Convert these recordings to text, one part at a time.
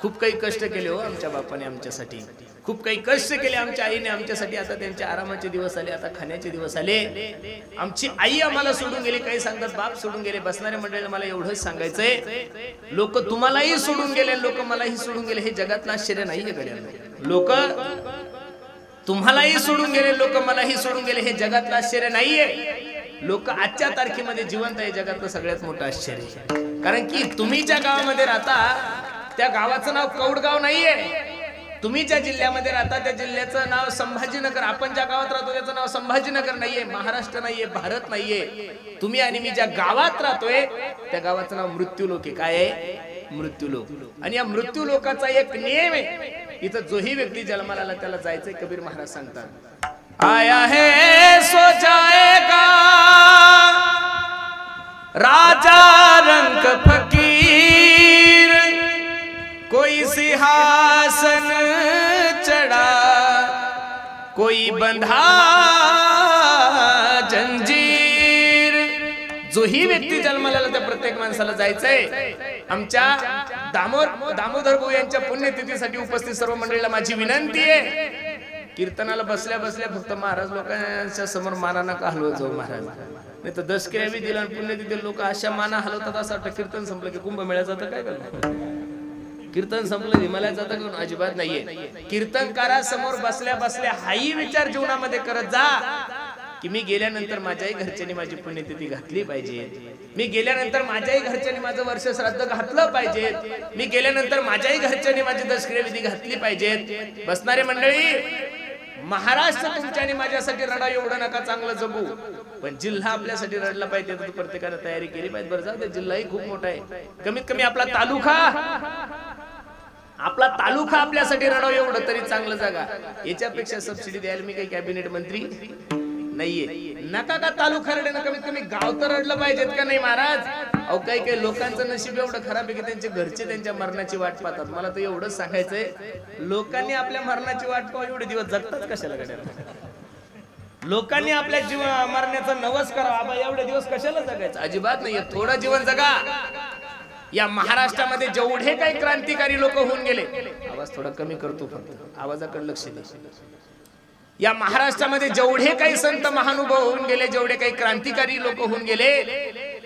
खूप काही कष्ट केले हो आमच्या बापाने आमच्यासाठी, खूप काही कष्ट केले आमच्या आईने आमच्यासाठी. आता त्यांचे आरामाचे दिवस आले, आता खाण्याचे दिवस आले. आमची आई आम्हाला सोडून गेली, काही सांगतात बाप सोडून गेले. बसणाऱ्या मंडळीला मला एवढंच सांगायचंय, लोक तुम्हालाही सोडून गेले, लोक मलाही सोडून गेले, हे जगातलं आश्चर्य नाहीये गड्या. लोक तुम्हालाही सोडून गेले, लोक मलाही सोडून गेले, हे जगातलं आश्चर्य नाहीये. लोक आजच्या तारखेमध्ये जिवंत आहे, जगातलं सगळ्यात मोठं आश्चर्य. कारण की तुम्ही ज्या गावामध्ये राहता त्या गावाचं नाव कौडगाव नाहीये. तुम्ही ज्या जिल्ह्यामध्ये राहता त्या जिल्ह्याचं नाव संभाजीनगर. आपण ज्या गावात राहतो त्याचं नाव संभाजीनगर नाहीये, महाराष्ट्र नाहीये, भारत नाहीये. तुम्ही आणि मी ज्या गावात राहतोय त्या गावाचं नाव मृत्यूलोक आहे. काय आहे? मृत्यूलोक. आणि या मृत्यूलोकाचा एक नियम आहे, इथं जोही व्यक्ती जन्माला आला त्याला जायचंय. कबीर महाराज सांगतात, आया है सो जाएगा राजा रंग फकीर, कोई सिंहासन चढ़ा कोई बंधा जंजीर. जो ही व्यक्ती जन्माला आला त्या प्रत्येक माणसाला जायचंय. आमच्या दामोदर भाऊ यांच्या पुण्यतिथीसाठी उपस्थित सर्व मंडळीला माझी विनंती आहे, कीर्तनाला बसल्या बसल्या फक्त महाराज लोकांच्या समोर माना नका हलवत जाऊ महाराज. नाही तर दशक्रिया बी दिला आणि पुण्यतिथी लोक अशा माना हलवतात असं वाटतं कीर्तन संपलं की कुंभमेळ्यात जातं. काय करणार? कीर्तन संपलं हिमालयात जातं घेऊन? अजिबात नाहीये. कीर्तनकारा समोर बसल्या बसल्या हाही विचार जीवनामध्ये करत जा की मी गेल्यानंतर माझ्याही घरच्यांनी माझी पुण्यतिथी घातली पाहिजे, मी गेल्यानंतर माझ्याही घरच्यांनी माझं वर्ष श्राद्ध घातलं पाहिजे, मी गेल्यानंतर माझ्याही घरच्यांनी माझी दशक्रिया विधी घातली पाहिजेत. बसणारे मंडळी, महाराष्ट्र तुमच्या आणि माझ्यासाठी रडा एवढं नका, चांगलं जगू. पण जिल्हा आपल्यासाठी रडला पाहिजे तर प्रत्येकाने तयारी केली पाहिजे. बरं जाऊ, जिल्हाही खूप मोठा आहे. कमीत कमी आपला तालुका आपल्यासाठी रडाव एवढं तरी चांगलं जागा. याच्यापेक्षा सबसिडी द्यायला मी काही कॅबिनेट मंत्री नाहीये. नका का तालुका रडे ना, कमीत कमी गाव तर रडलं पाहिजेत का नाही महाराज? अहो काही लोकांचं नशीब एवढं खराब आहे की त्यांचे घरचे त्यांच्या मरणाची वाट पाहतात. मला तर एवढंच सांगायचंय, लोकांनी आपल्या मरणाची वाट पाहून एवढे दिवस जगतात कशाला गड्या? लोकांनी आपल्या मरण्याचा नवस करावा, आबा एवढे दिवस कशाला जगायचं? अजिबात नाहीये. थोडं जीवन जगा. या महाराष्ट्रामध्ये जेवढे काही क्रांतिकारी लोक होऊन गेले, आवाज थोडा कमी करतो, फक्त आवाजाकडे लक्ष द्या. या महाराष्ट्रामध्ये जेवढे काही संत महानुभाव होऊन गेले, जेवढे काही क्रांतिकारी लोक होऊन गेले,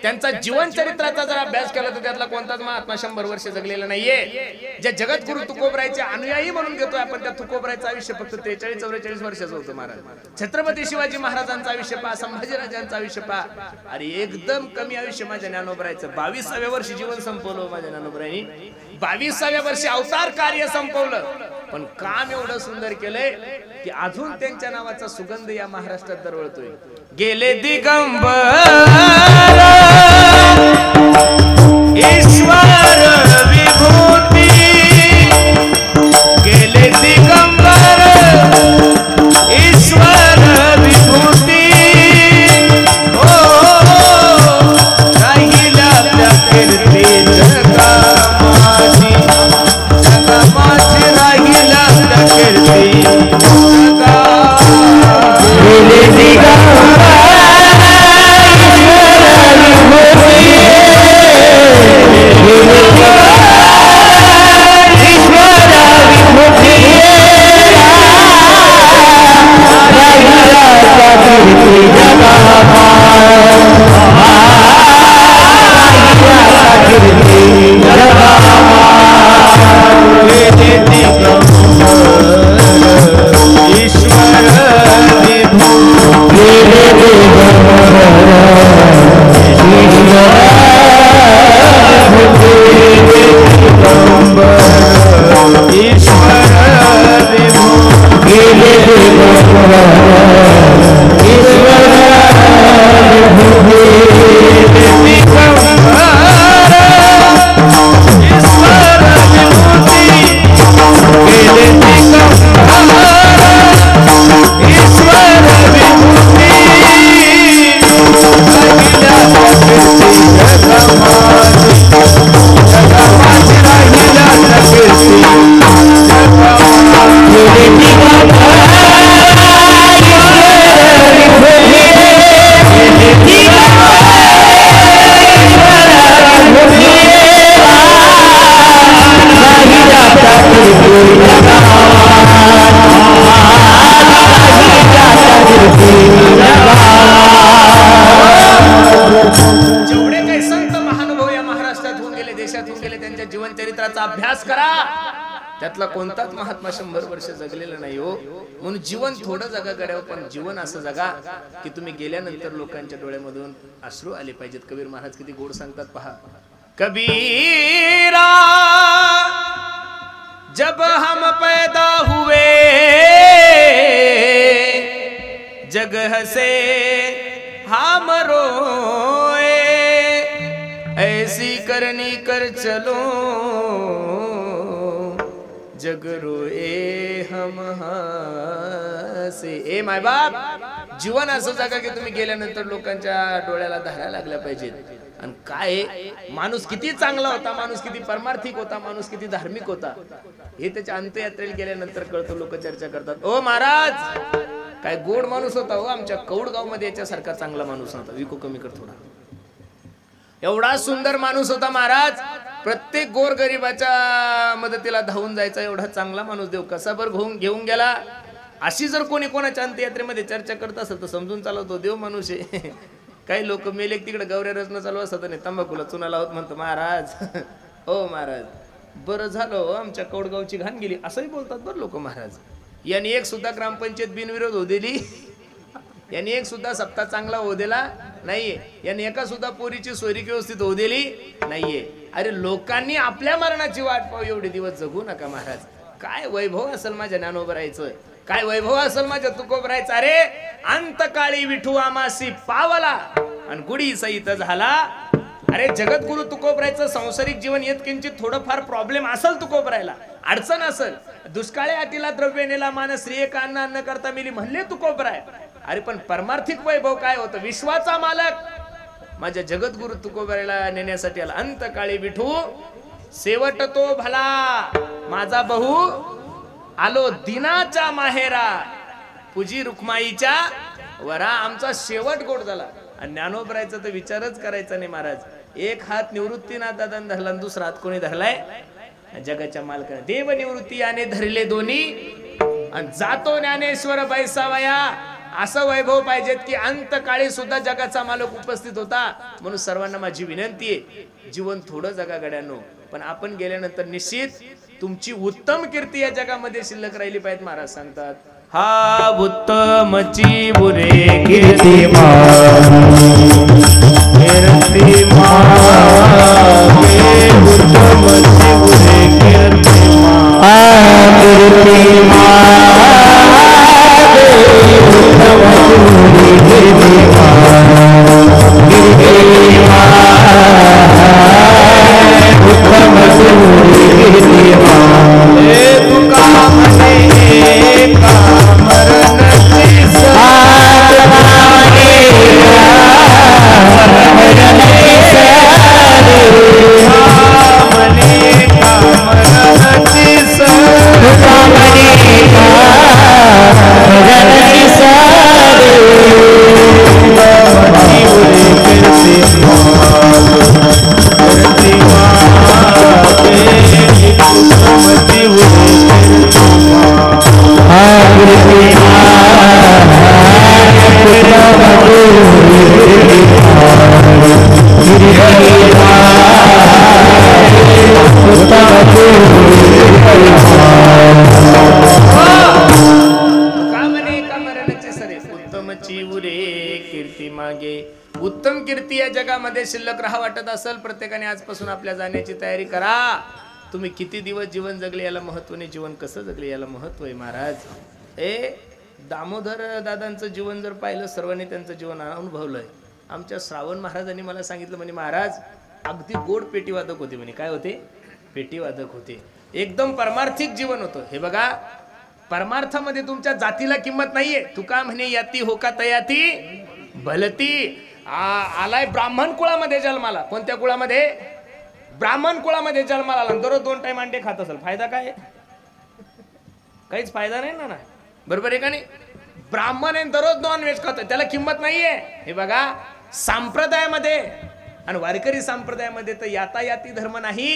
त्यांचा जीवन चरित्राचा जर अभ्यास केला तर त्यातला कोणताच महात्मा 100 वर्ष जगलेला नाहीये. ज्या जगद्गुरु तुकोबरायचे अनुयायी म्हणून घेतोय आपण, त्या तुकोबरायचं आयुष्य फक्त 43-44 वर्षाचं होतं महाराज. छत्रपती शिवाजी महाराजांचं आयुष्य पहा, संभाजीराजांचं आयुष्य पहा. अरे एकदम कमी आयुष्य माझ्या ज्ञानोबरायचं. 22व्या वर्षी जीवन संपवलं माझ्या ज्ञानोबरायांनी. 22व्या वर्षी अवतार कार्य संपवलं. पण काम एवढं सुंदर केलंय की अजून त्यांच्या नावाचा सुगंध या महाराष्ट्रात दरवळतोय. गेले दिगंबर ईश्वर विभूती, गेले दिगंबर ईश्वर विभूती, हो राहिला त्या कीर्ती जगामाची, जगामाची राहिला त्या कीर्ती जगा. गेले दिगंबर ईश्वर विभूती, जीवनचरित्राचा अभ्यास करा. त्यातला कोणताच महात्मा 100 वर्ष जगलेला नाही हो. म्हणून जीवन थोडं जगा गड्यावर, पण जीवन असं जगा की तुम्ही गेल्यानंतर लोकांच्या डोळ्यामधून अश्रू आले पाहिजेत. कबीर महाराज किती गोड सांगतात पहा. कबीरा जब हम पैदा हुए जग हसे हम रोए ऐसी करनी कर चलो जग रोए हम हसे. ए माय बाप, जीवन असं जगा की तुम्ही गेल्यानंतर लोकांच्या डोळ्याला धारा लागल्या पाहिजेत. आणि काय माणूस किती चांगला होता, माणूस किती परमार्थिक होता, माणूस किती धार्मिक होता, हे त्याच्या अंत्ययात्रेला गेल्यानंतर कळतं. लोक चर्चा करतात, ओ महाराज काय गोड माणूस होता हो, आमच्या कौडगाव मध्ये याच्यासारखा चांगला माणूस नव्हता. विको कमी कर थोडा. एवढा सुंदर माणूस होता महाराज, प्रत्येक गोरगरिबाच्या मदतीला धावून जायचा एवढा चांगला माणूस देव कसा बर घेऊन गेला. अशी जर कोणी कोणाच्या अंत्ययात्रेमध्ये चर्चा करत असेल तर समजून चालवतो देव माणूस आहे. काही लोक मेले तिकडे गौऱ्या रचना चालू असतात आणि तंबाखूला चुनाला होत म्हणतो महाराज. हो महाराज बरं झालं हो आमच्या कौडगावची घाण गेली असंही बोलतात बरं लोक महाराज. यांनी एक सुद्धा ग्रामपंचायत बिनविरोध होऊ दिली, यांनी एक सुद्धा सप्ताह चांगला होऊ दिला नाहीये, यांनी एका सुद्धा पोरीची सोयरी व्यवस्थित होऊ दिली नाहीये. अरे लोकांनी आपल्या मरणाची वाट पाहू एवढे दिवस जगू नका महाराज. काय वैभव असेल माझ्या ज्ञानोबरायचं, काय वैभव असेल माझ्या तुकोबरायचं. अरे अंतकाळी विठू आमासी पावला आणि गुढी सहित झाला. अरे जगद्गुरु तुकोबरायचं संसारिक जीवन येत किंचित थोडंफार प्रॉब्लेम असेल तुकोबरायला, अडचण असेल, दुष्काळे आटीला द्रव्य नेला मान श्रेय कान्ना अन्न करता मिली म्हणले तुकोबराय. अरे पण परमार्थिक वैभव काय होतं, विश्वाचा मालक माझ्या जगद्गुरु तुकोबरायला नेण्यासाठी आला. अंतकाळी विठू शेवट तो भला माझा बहु आलो दिनाच्या माहेरा पूजी रुक्माईच्या वरा. आमचा शेवट गोड झाला. आणि ज्ञानोबरायचा तर विचारच करायचा नाही महाराज. एक हात निवृत्तीनाथ दादा धरला, दुसरा हात कोणी धरलाय, जगाच्या मालकाने. देव निवृत्ती याने धरले दोन्ही आणि जातो ज्ञानेश्वर बैसावया. असं वैभव पाहिजेत की अंतकाळी सुद्धा जगाचा मालक उपस्थित होता. म्हणून सर्वांना माझी विनंती आहे, जीवन थोडं जगा गड्यांनो, पण आपण गेल्यानंतर निश्चित तुमची उत्तम कीर्ती या जगामध्ये शिल्लक राहिली पाहिजे. महाराज सांगतात, हा उत्तमची बुरे कीर्ती उत्तम कीर्ती या जगामध्ये शिल्लक राहा वाटत असेल, प्रत्येकाने आजपासून आपल्या जाण्याची तयारी करा. तुम्ही किती दिवस जीवन जगले याला महत्व नाही, जीवन कसं जगले याला महत्व आहे महाराज. दामोदर दादांचं जीवन जर पाहिलं, सर्वांनी त्यांचं जीवन अनुभवलंय. आमच्या श्रावण महाराजांनी मला सांगितलं म्हणे महाराज अगदी गोड पेटीवादक होते म्हणे. काय होते? पेटीवादक होते. एकदम परमार्थिक जीवन होतं. हे बघा परमार्थामध्ये तुमच्या जातीला किंमत नाहीये. तुका म्हणे याती होका तयाती भलती. आलाय ब्राह्मण कुळामध्ये जन्माला. कोणत्या कुळामध्ये? ब्राह्मण कुळामध्ये जन्माला आला. दररोज 2 टाइम अंडे खात असेल, फायदा काय? काहीच फायदा नाही ना. बरोबर आहे का नाही? ब्राह्मण आहे दररोज नॉनव्हेज खातो, त्याला किंमत नाहीये. हे बघा संप्रदायामध्ये आणि वारकरी संप्रदायामध्ये तर यातायाती धर्म नाही,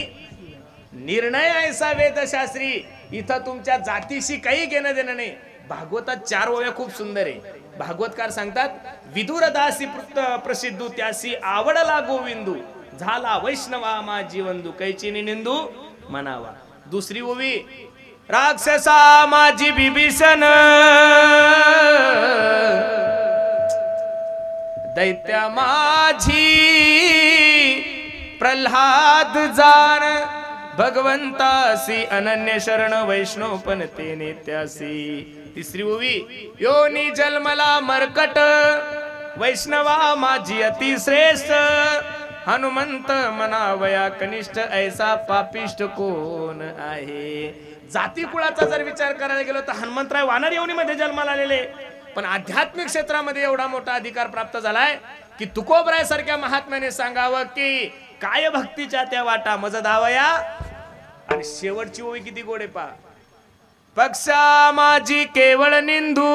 निर्णय ऐसा वेदशास्त्री. इथं तुमच्या जातीशी काही घेणं देणं नाही. भागवतात 4 ओव्या खूप सुंदर आहे. भागवतकार सांगतात, विदुरदासी प्रसिद्धू त्यासी आवडला गोविंदू, झाला वैष्णवा माझी वंदू कैची निंदू म्हणावा. दुसरी ओवी राक्षसा माझी बिभीषण दैत्या माझी प्रल्हाद जाण भगवंतासी अनन्य शरण वैष्णवपण ते नित्यासी. तिसरी ओवी योनी जन्मला मरकट वैष्णवा माझी अतिश्रेष्ठ हनुमंत मनावया कनिष्ठ ऐसा पापिष्ट कोण आहे. जाती कुळाचा जर विचार करायला गेलो तर हनुमंतराय वानर योनीमध्ये जन्माला आलेले, पण आध्यात्मिक क्षेत्रामध्ये एवढा मोठा अधिकार प्राप्त झालाय की तुकोबराय सारख्या महात्म्याने सांगावं की काय भक्तीच्या त्या वाटा मज दावया. आणि शेवटची ओवी किती गोडे पा. पक्षा माझी केवळ निंदू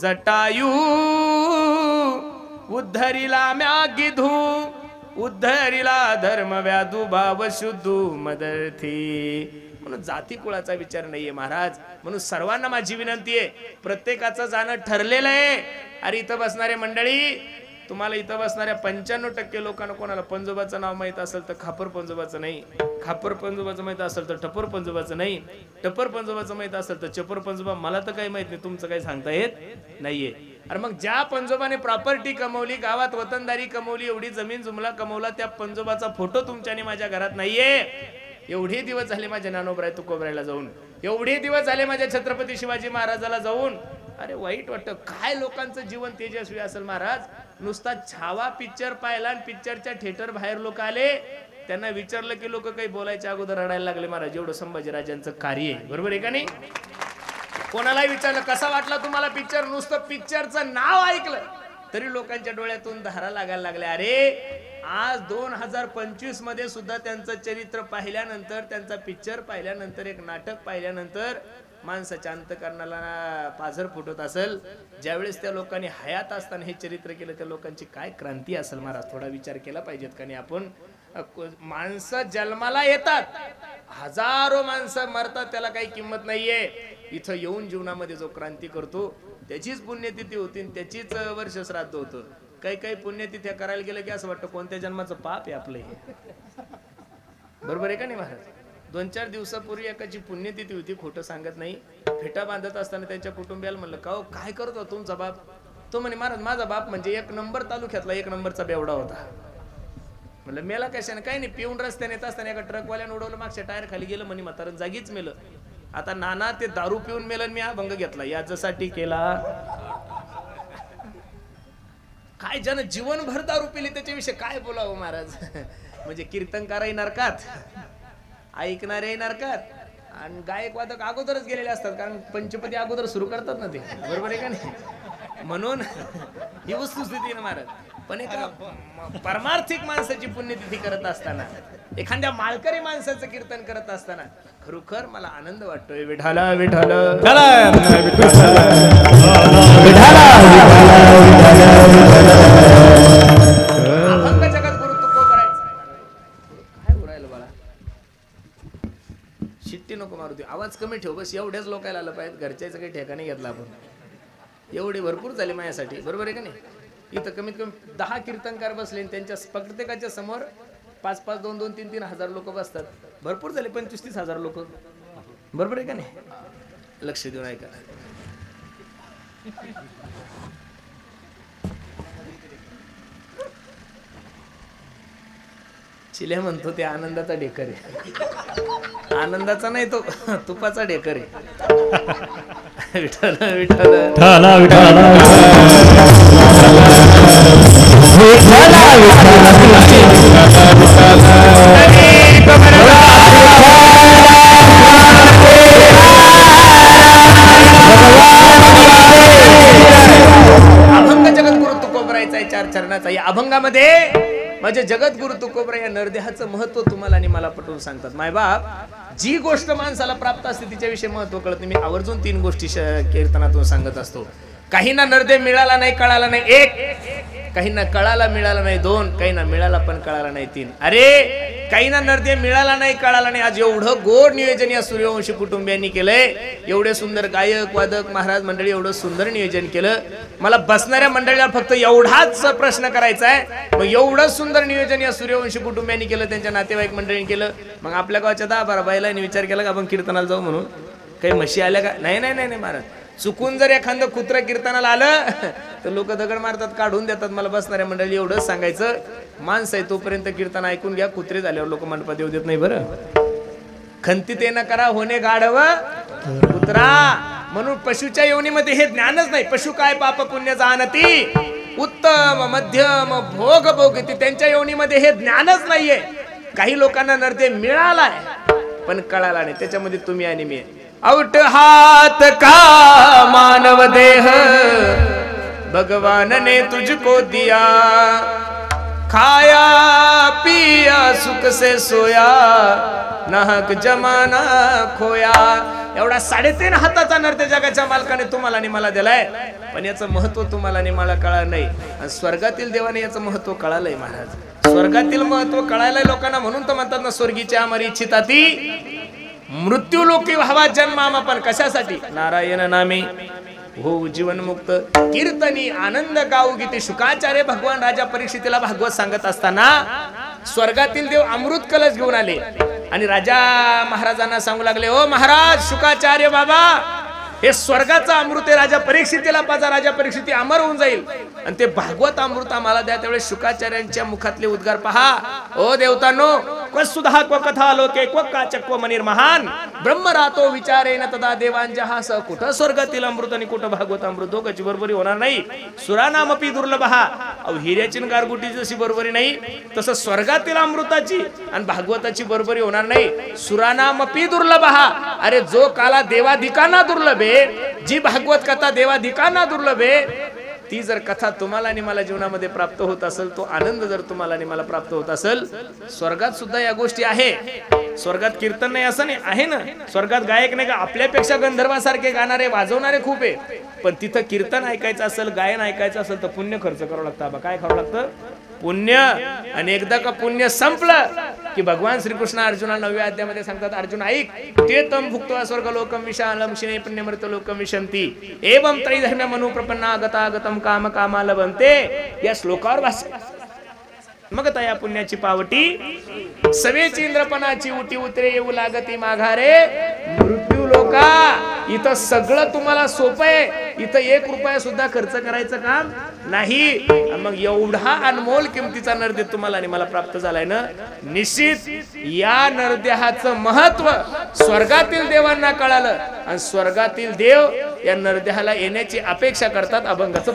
जटायू उद्धरिला म्या गिधू उद्धरिला धर्म व्याधू भाव शुद्धू मदर्थी. म्हणून जाती कुळाचा विचार नाहीये महाराज. म्हणून सर्वांना माझी विनंती आहे, प्रत्येकाचं जाणं ठरलेलं आहे. अरे इथं बसणारे मंडळी, तुम्हाला इथं बसणाऱ्या 95% लोकांना कोणाला पंजोबाचं नाव माहित असेल तर खापर पंजोबाचं नाही, खापर पंजोबाचं माहित असेल तर टपर पंजोबाचं नाही, टपर पंजोबाचं माहित असेल तर चपर पंजोबा मला तर काही माहित नाही, तुमचं काही सांगता येत नाहीये. अरे मग ज्या पंजोबाने प्रॉपर्टी कमवली, गावात वतनदारी कमवली, एवढी जमीन जुमला कमवला, त्या पंजोबाचा फोटो तुमच्याने माझ्या घरात नाहीये. एवढे दिवस झाले माझ्या ज्ञानोबराय तुकोबरायला जाऊन, एवढे दिवस झाले माझ्या छत्रपती शिवाजी महाराजाला जाऊन. अरे वाईट वाटतं, काय लोकांचं जीवन तेजस्वी असेल महाराज. नुसता छावा पिक्चर पाहिला आणि पिक्चरच्या थिएटर बाहेर लोक आले, त्यांना विचारलं की लोक काही बोलायच्या अगोदर रडायला लागले महाराज. एवढं संभाजीराजांचं कार्य आहे, बरोबर आहे का नाही. कोणालाही विचारलं कसा वाटला तुम्हाला पिक्चर, नुसतं पिक्चरचं नाव ऐकलं तरी लोकांच्या डोळ्यातून धारा लागायला लागल्या. अरे आज 2025 मध्ये सुद्धा त्यांचं चरित्र पाहिल्यानंतर, त्यांचा पिक्चर पाहिल्यानंतर, एक नाटक पाहिल्यानंतर माणसाच्या अंतकरणाला पाझर फुटत असेल. ज्यावेळेस त्या लोकांनी हयात असताना हे चरित्र केलं, त्या लोकांची काय क्रांती असेल महाराज. थोडा विचार केला पाहिजेत का नाही आपण. माणसं जन्माला येतात, हजारो माणसं मरतात, त्याला काही किंमत नाहीये. इथं येऊन जीवनामध्ये जो क्रांती करतो त्याचीच पुण्यतिथी होती, त्याचीच वर्ष श्राद्ध होतं. काही काही पुण्यतिथ्या करायला गेलं की असं वाटतं कोणत्या जन्माचं पाप आहे आपलं हे, बरोबर आहे का नाही महाराज. 2-4 दिवसापूर्वी एकाची पुण्यतिथी होती, खोटं सांगत नाही. फेटा बांधत असताना त्यांच्या कुटुंबियाला म्हणलं का काय करत होता तुमचा बाप. तो म्हणे महाराज माझा बाप म्हणजे 1 नंबर तालुक्यातला 1 नंबरचा बेवडा होता. म्हणलं मेला कशाने. काही नाही, पिऊन रस्त्याने येत असताना एका ट्रकवाल्याने उडवलं, मागच्या टायर खाली गेलं म्हणे म्हातारं, जागीच मेलं. आता नाना ते दारू पिऊन मेलं, मी अभंग घेतला याच्यासाठी केला. काय जन जीवनभर दारू पिली त्याच्याविषयी काय बोलावं महाराज. म्हणजे कीर्तनकारही नरकात, ऐकणारे नरकात, आणि गायक वादक अगोदरच गेलेले असतात, कारण पंचपदी अगोदर सुरू करतात ना ते, बरोबर आहे का नाही. म्हणून ही वस्तुस्थिती ना महाराज. पण एका परमार्थिक माणसाची पुण्यतिथी करत असताना, एखाद्या माळकरी माणसाचं कीर्तन करत असताना खरोखर मला आनंद वाटतोय. विठाला विठाला अभंग जगत गुरु तुकोबराय. काय उरायला बाळा, शिट्टी नको मारू दे, आवाज कमी ठेव बस. एवढ्याच लोकायला आलं पाहिजे, घरच्याचं काही ठिकाणी घेतला आपण. एवढे भरपूर झाले माझ्यासाठी, बरोबर आहे का नाही. इथं कमीत कमी 10 कीर्तनकार बसले, त्यांच्या प्रत्येकाच्या समोर 5-5, 2-2, 3-3 हजार लोक बसतात. भरपूर झाले, 25-30 हजार लोक, बरोबर आहे का नाही. लक्ष देऊन ऐका. चिल्या म्हणतो ते आनंदाचा ढेकर आहे, आनंदाचा नाही तो तुपाचा ढेकर आहे. विठ्ठल विठ्ठल अभंग जगद्गुरु तुकोबरायचा 4 चरणाचा. या अभंगामध्ये माझे जगद्गुरु तुकोबराय या नरदेहाचं महत्व तुम्हाला आणि मला पटवून सांगतात. मायबाप, जी गोष्ट माणसाला प्राप्त असते तिच्याविषयी महत्व कळत नाही. मी आवर्जून 3 गोष्टी कीर्तनातून सांगत असतो. काहींना नरदेह मिळाला नाही, कळाला नाही. एक काहींना कळाला मिळाला नाही 2, काहींना मिळाला पण कळाला नाही 3. अरे काहींना नर्दे मिळाला नाही कळाला नाही. आज एवढं गोड नियोजन या सूर्यवंशी कुटुंबियांनी केलंय. एवढे सुंदर गायक वादक महाराज मंडळी एवढं सुंदर नियोजन केलं. मला बसणाऱ्या मंडळीला फक्त एवढाच प्रश्न करायचा आहे, मग एवढं सुंदर नियोजन या सूर्यवंशी कुटुंबियांनी केलं, त्यांच्या नातेवाईक मंडळींनी केलं, मग आपल्या गावाच्या 10-12 बायलांनी विचार केला का आपण कीर्तनाला जाऊ म्हणून? काही म्हशी आल्या का? नाही नाही नाही महाराज. चुकून जर एखादं कुत्र कीर्तनाला आलं तर लोक दगड मारतात, काढून देतात. मला बसणाऱ्या मंडळी एवढंच सांगायचं, माणसं आहे तोपर्यंत कीर्तन ऐकून घ्या. कुत्रे झाल्यावर लोक मंडपात येऊ देत नाही बरं. खंती ते न करा होणे गाढव कुत्रा. म्हणून पशुच्या योनीमध्ये हे ज्ञानच नाही. पशु काय पाप पुण्य जाणती, उत्तम मध्यम भोग भोगती. त्यांच्या योनीमध्ये हे ज्ञानच नाहीये. काही लोकांना नरते मिळालाय पण कळाला नाही. त्याच्यामध्ये तुम्ही आणि मी. औट हाथ का मानव देह भगवान ने तुझको दिया, खाया पिया सुख से सोया, नाहक जमाना खोया. एवढा 3.5 हाताचा नर्त्य जगाच्या मालकाने तुम्हाला आणि मला दिलाय, पण याचं महत्व तुम्हाला आणि मला कळलं नाही. आणि स्वर्गातील देवाने याचं महत्व कळालंय महाराज. स्वर्गातील महत्व कळायलंय लोकांना, म्हणून तर म्हणतात ना स्वर्गीच्या अमरी इच्छिताती मृत्यू लोकी व्हावा जन्मामापन. कशासाठी? नारायण नामे हो जीवन मुक्त कीर्तनी आनंद गाऊ गीते. शुकाचार्य भगवान राजा परीक्षितीला भागवत सांगत असताना स्वर्गातील देव अमृत कलश घेऊन आले आणि राजा महाराजांना सांगू लागले, ओ महाराज शुकाचार्य बाबा, हे स्वर्गाचा अमृत आहे, राजा परीक्षितीला पाजा, राजा परीक्षिती अमर होऊन जाईल आणि ते भागवत अमृत आम्हाला द्या. त्यावेळेस शुकाचार्यांच्या मुखातले उद्गार पहा. ओ देवतांनो, क्व सुधा क्व कथा लोके क्व काचक क्व मनिर्महान ब्रह्म राहतो विचारेन तदा देवांजहा. स कुठं स्वर्गातील अमृत आणि कुठं भागवत अमृत, दोघांची बरोबरी होणार नाही. सुरानामपी दुर्लभहा. अहो हिऱ्याची गारगुटीची जशी बरोबरी नाही, तसं स्वर्गातील अमृताची आणि भागवताची बरोबरी होणार नाही. सुरानामपी दुर्लभहा. अरे जो काला देवाधिकांना दुर्लभ आहे, जी भागवत कथा देवाधिकांना दुर्लभ आहे, ती जर कथा तुम्हाला आणि मला जीवनामध्ये प्राप्त होत असेल, तो आनंद जर तुम्हाला आणि मला प्राप्त होत असेल, स्वर्गात सुद्धा या गोष्टी आहे. स्वर्गात कीर्तन नाही असं नाही आहे ना. स्वर्गात गायक नाही का, आपल्यापेक्षा गंधर्वासारखे गाणारे वाजवणारे खूप आहे, पण तिथं कीर्तन ऐकायचं असेल, गायन ऐकायचं असेल तर पुण्य खर्च करावं लागतं. काय करावं लागतं? पुण्य. आणि एकदा का पुण्य संपलं की भगवान श्रीकृष्ण अर्जुनाला 9व्या अध्यायामध्ये सांगतात, अर्जुन ऐक, ते तम भुक्त्वा स्वर्ग लोकम विशालम शिने पुण्यमृत लोकम विशंती एवं त्रैधर्म्य मनु प्रपन्ना गतागतम काम कामाल बनते. या श्लोकावर भाष्य. मग तया पुण्याची पावटी सवेची इंद्रपणाची उटी उतरे येऊ लागती माघारे मृत्यू लोका. इथं सगळं तुम्हाला सोपं आहे. इथं 1 रुपया सुद्धा खर्च करायचं काम नाही. मग एवढा अनमोल किमतीचा नरदेह तुम्हाला आणि मला प्राप्त झालाय ना. निश्चित या नरदेहाचं महत्व स्वर्गातील देवांना कळालं आणि स्वर्गातील देव या नरदेहाला येण्याची अपेक्षा करतात. अभंगाचं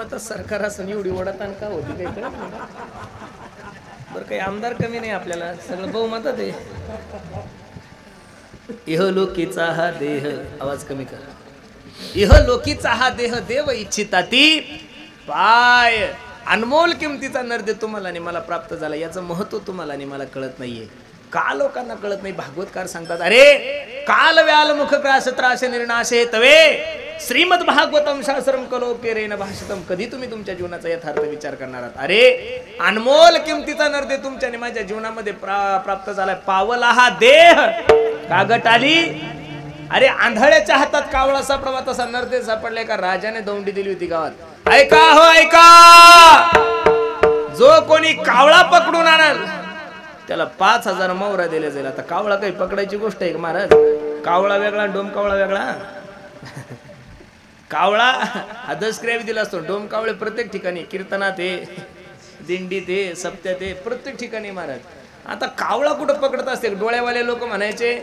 बहुमतात सरकार असं एवढी ओढतान का होती काही कळत नाही. बरं काही आमदार कमी नाही आपल्याला, सगळं बहुमतात आहे. इहलोकीचा हा देह, आवाज कमी कर. इहलोकीचा हा देह देव इच्छिता ती पाय. अनमोल किमतीचा नरदे तुम्हाला आणि मला प्राप्त झाला, याचं महत्व तुम्हाला आणि मला कळत नाहीये. का लोकांना कळत नाही? भागवतकार सांगतात, अरे काल व्याल मुख क्राश त्राश निर्नाशे तवे श्रीमद भागवतम शास्त्रम कलोपेरेन भाषितम. कधी तुम्ही तुमच्या जीवनाचा यथार्थ विचार करणार आहात? अरे अनमोल किमतीचा नरदे तुमच्या आणि माझ्या जीवनामध्ये प्राप्त झालाय. पावला हा देह कागट आली. अरे आंधळ्याच्या हातात कावळा सापडावा तसा नरदे सापडले का राजाने दौंडी दिली होती गावात. ऐका हो ऐका, जो कोणी कावळा पकडून आणल त्याला 5,000 मोहरा दिले जाईल. आता कावळा काही पकडायची गोष्ट आहे का महाराज? कावळा वेगळा, डोम कावळा वेगळा. कावळा हा दशक्रिया दिला असतो. डोम कावळे प्रत्येक ठिकाणी, कीर्तनात आहे, दिंडीत आहे, सप्त्यात आहे, प्रत्येक ठिकाणी महाराज. आता कावळा कुठं पकडत असते? डोळ्यावाले लोक म्हणायचे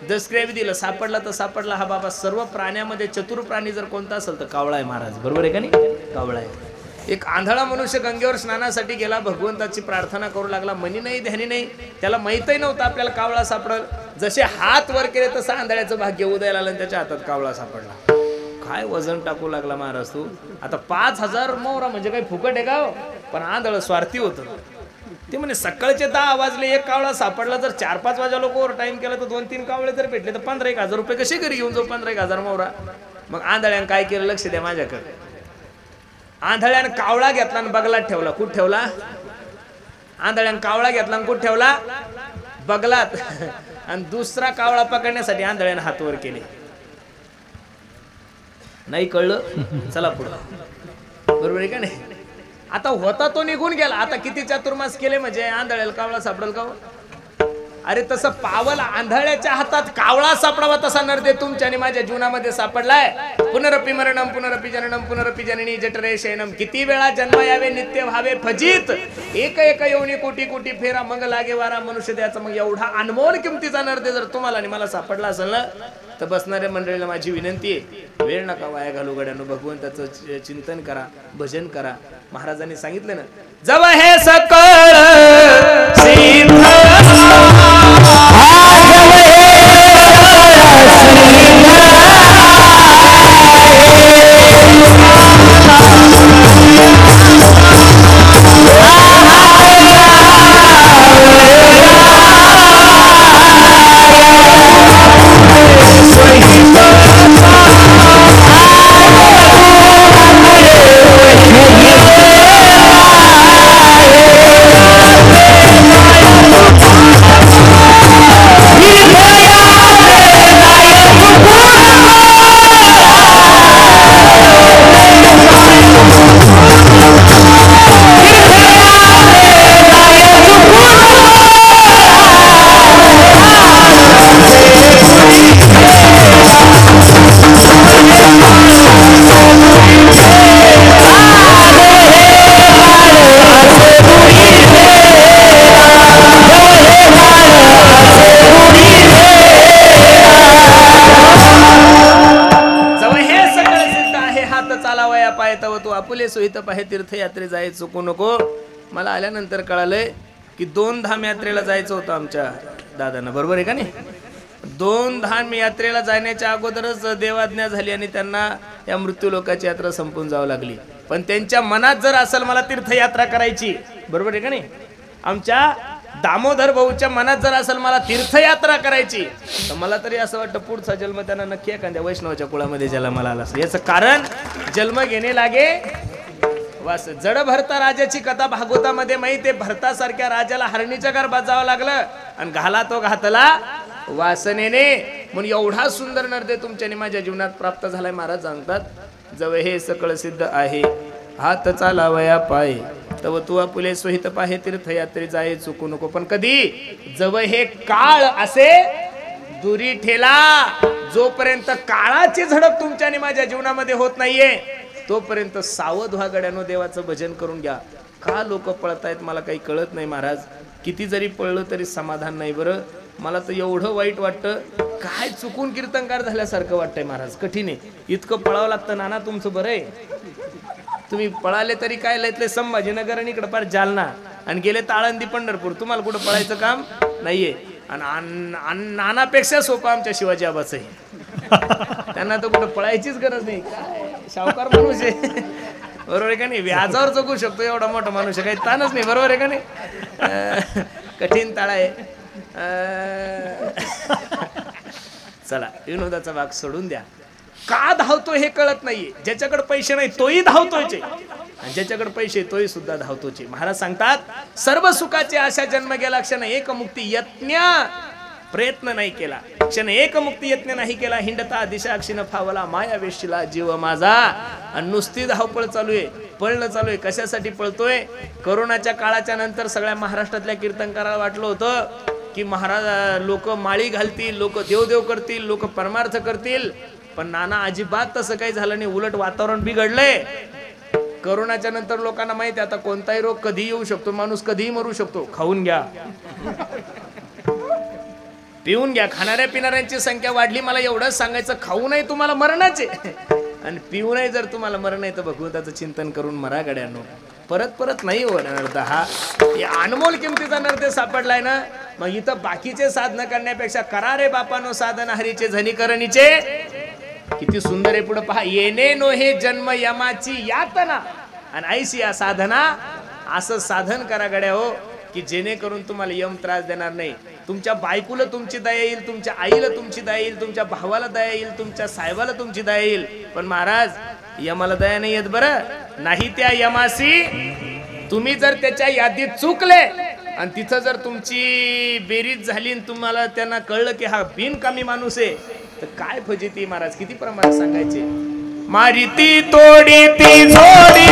दशक्रिया दिलं, सापडला तर सापडला. हा बाबा सर्व प्राण्यामध्ये चतुर प्राणी जर कोणता असेल तर कावळा आहे महाराज. बरोबर आहे का नाही? कावळा आहे. एक आंधळा मनुष्य गंगेवर स्नानासाठी गेला, भगवंताची प्रार्थना करू लागला, मनी नाही ध्यानी नाही, त्याला माहीतही नव्हतं आपल्याला कावळा सापडल. जसे हात वर केले तसं आंधळ्याचं भाग्य उदयाला आलं, त्याच्या हातात कावळा सापडला. काय वजन टाकू लागला महाराज तू. आता 5,000 मोहरा म्हणजे काही फुकट आहे का? पण आंधळ स्वार्थी होतं ते. म्हणे सकाळचे 10 वाजले, एक कावळा सापडला. जर 4-5 वाजा लोक ओव्हर टाइम केला तर 2-3 कावळे जर भेटले तर 15,000 रुपये कसे घरी घेऊन जाऊ? 15,000 मोहरा. मग आंधळ्यानं काय केलं? लक्ष द्या माझ्याकडे. आंधळ्यानं कावळा घेतला आणि बगलात ठेवला. कुठं ठेवला? आंधळ्यानं कावळा घेतला आणि कुठं ठेवला? बगलात. आणि दुसरा कावळा पकडण्यासाठी आंधळ्यानं हात वर केले. नाही कळलं? चला पुढं. बरोबर आहे का नाही? आता होता तो निघून गेला. आता किती चातुर्मास केले म्हणजे आंधळ्याला कावळा सापडेल का? अरे तसं पावल आंधळ्याच्या हातात कावळा सापडावा तसा नरदे तुमच्या आणि माझ्या जीवनामध्ये सापडलाय. पुनरपि मरणम पुनरपि जननम पुनरपि जननी जठरे शयनम. किती वेळा जन्म यावे नित्य व्हावे फजित. एक एक येऊनी कोटी कोटी फेरा मग लागे वारा मनुष्य द्याचा. मग एवढा अनमोल किमतीचा नरदे जर तुम्हाला आणि मला सापडला असेल ना तर बसणाऱ्या मंडळीला माझी विनंती आहे, वेळ नका वाया घालू गड्यानो. भगवंताचं चिंतन करा, भजन करा. महाराजांनी सांगितलं ना, जव हे सकळ सिद्ध आपुले सोहित पाहे तीर्थयात्रे जाय चुकू नको. मला आल्यानंतर कळालंय की 2 धाम यात्रेला जायचं होतं आमच्या दादांना. बरोबर आहे का नाही? 2 धाम यात्रेला जाण्याच्या अगोदरच देवाज्ञा झाली आणि त्यांना या मृत्यू लोकाची यात्रा संपून जावं लागली. पण त्यांच्या मनात जर असेल मला तीर्थयात्रा करायची, बरोबर आहे का नाही, आमच्या दामोदर भाऊच्या मनात जर असेल मला तीर्थयात्रा करायची, तर मला तरी असं वाटतं पुढचा जन्म त्यांना नक्की एखाद्या वैष्णवाच्या कुळामध्ये जन्माला आला असेल. याचं कारण जन्म घेणे लागे वास. जड भरता राजाची कथा भागवतामध्ये माहिती आहे. भरतासारख्या राजाला हरणीच्या गर्भात जावं लागलं आणि घाला तो घातला वासनेने. म्हणून एवढा सुंदर नरदे तुमच्याने माझ्या जीवनात प्राप्त झालाय. महाराज सांगतात, जव हे सकळ सिद्ध आहे हात चालावया पाय तव तू आपुले सोहित पाहे तीर्थयात्रे जाय चुकू नको. पण कधी? जव हे काळ असे दुरी ठेला. जोपर्यंत काळाची झडप तुमच्या आणि माझ्या जीवनामध्ये होत नाहीये तोपर्यंत सावध व्हा गड्यानो. देवाचं भजन करून घ्या. का लोक पळतायत मला काही कळत नाही महाराज. किती जरी पळलं तरी समाधान नाही. बरं मला तर एवढं वाईट वाटतं, काय चुकून कीर्तनकार झाल्यासारखं वाटतंय महाराज. कठीण आहे, इतकं पळावं लागतं. नाना तुमचं बरं आहे, तुम्ही पळाले तरी काय लयतले संभाजीनगर आणि इकडे पार जालना आणि गेले ताळंदी पंढरपूर, तुम्हाला कुठं पळायचं काम नाहीये. आणि नानापेक्षा सोपं आमच्या शिवाजी आबाच आहे, त्यांना तर कुठं पळायचीच गरज नाही. काय सावकार माणूस आहे, बरोबर आहे का नाही? व्याजावर जगू शकतो एवढा मोठा माणूस आहे, काही ताणच नाही, बरोबर आहे का नाही? कठीण ताळा आहे. चला विनोदाचा भाग सोडून द्या. का धावतो हे कळत नाहीये. ज्याच्याकडे पैसे नाही तोही धावतोय, आणि ज्याच्याकडे पैसे तोही सुद्धा धावतोय. महाराज सांगतात सर्व सुखाचे आशा जन्म गेला, क्षण एक मुक्ती यत्न प्रयत्न नाही केला, क्षण एक मुक्ती यत्न नाही केला, हिंडता दिशा क्षीण फावला माया वेशीला जीव माझा. आणि नुसती धावपळ चालू आहे, पळणं चालू आहे. कशासाठी पळतोय? कोरोनाच्या काळाच्या नंतर सगळ्या महाराष्ट्रातल्या कीर्तनकाराला वाटलं होतं की महाराज लोक माळी घालतील, लोक देवदेव करतील, लोक परमार्थ करतील. पण नाना अजिबात तसं काही झालं नाही, उलट वातावरण बिघडलंय. कोरोनाच्या नंतर लोकांना माहिती आता कोणताही रोग कधी येऊ शकतो, माणूस कधीही मरू शकतो. खाऊन घ्या, पिऊन घ्या. खाणाऱ्या पिणाऱ्यांची संख्या वाढली, मला एवढंच सांगायचं, खाऊ नाही तुम्हाला मरणाचे, आणि पिऊ नाही जर तुम्हाला मरण आहे तर भगवंताचं चिंतन करून मरा गड्यांनो. परत परत नाही हो नर्द. हा अनमोल किमतीचा नर्द सापडलाय ना, मग इथं बाकीचे साधन करण्यापेक्षा करा रे बापानो साधन हरीचे झनीकरणीचे. किती सुंदर आहे. पुढे पहा, येणे नो हे जन्म यमाची यातना, आणि ऐशी या साधना. असं साधन करा गड्या हो की जेणेकरून तुम्हाला यम त्रास देणार नाही. तुमच्या बायकोला तुमची दया येईल, तुमच्या आईला तुमची दया येईल, तुमच्या भावाला दया येईल, तुमच्या साहेबाला तुमची दया येईल. पण महाराज यमाला दया नाही येत बरं. नाही त्या यमाशी तुम्ही जर त्याच्या यादीत चुकले आणि तिथं जर तुमची बेरीज झाली आणि तुम्हाला त्यांना कळलं की हा बिनकामी माणूस आहे, तर काय फजिती महाराज. किती प्रमाणात सांगायचे. मारिती तोडी ती जोडी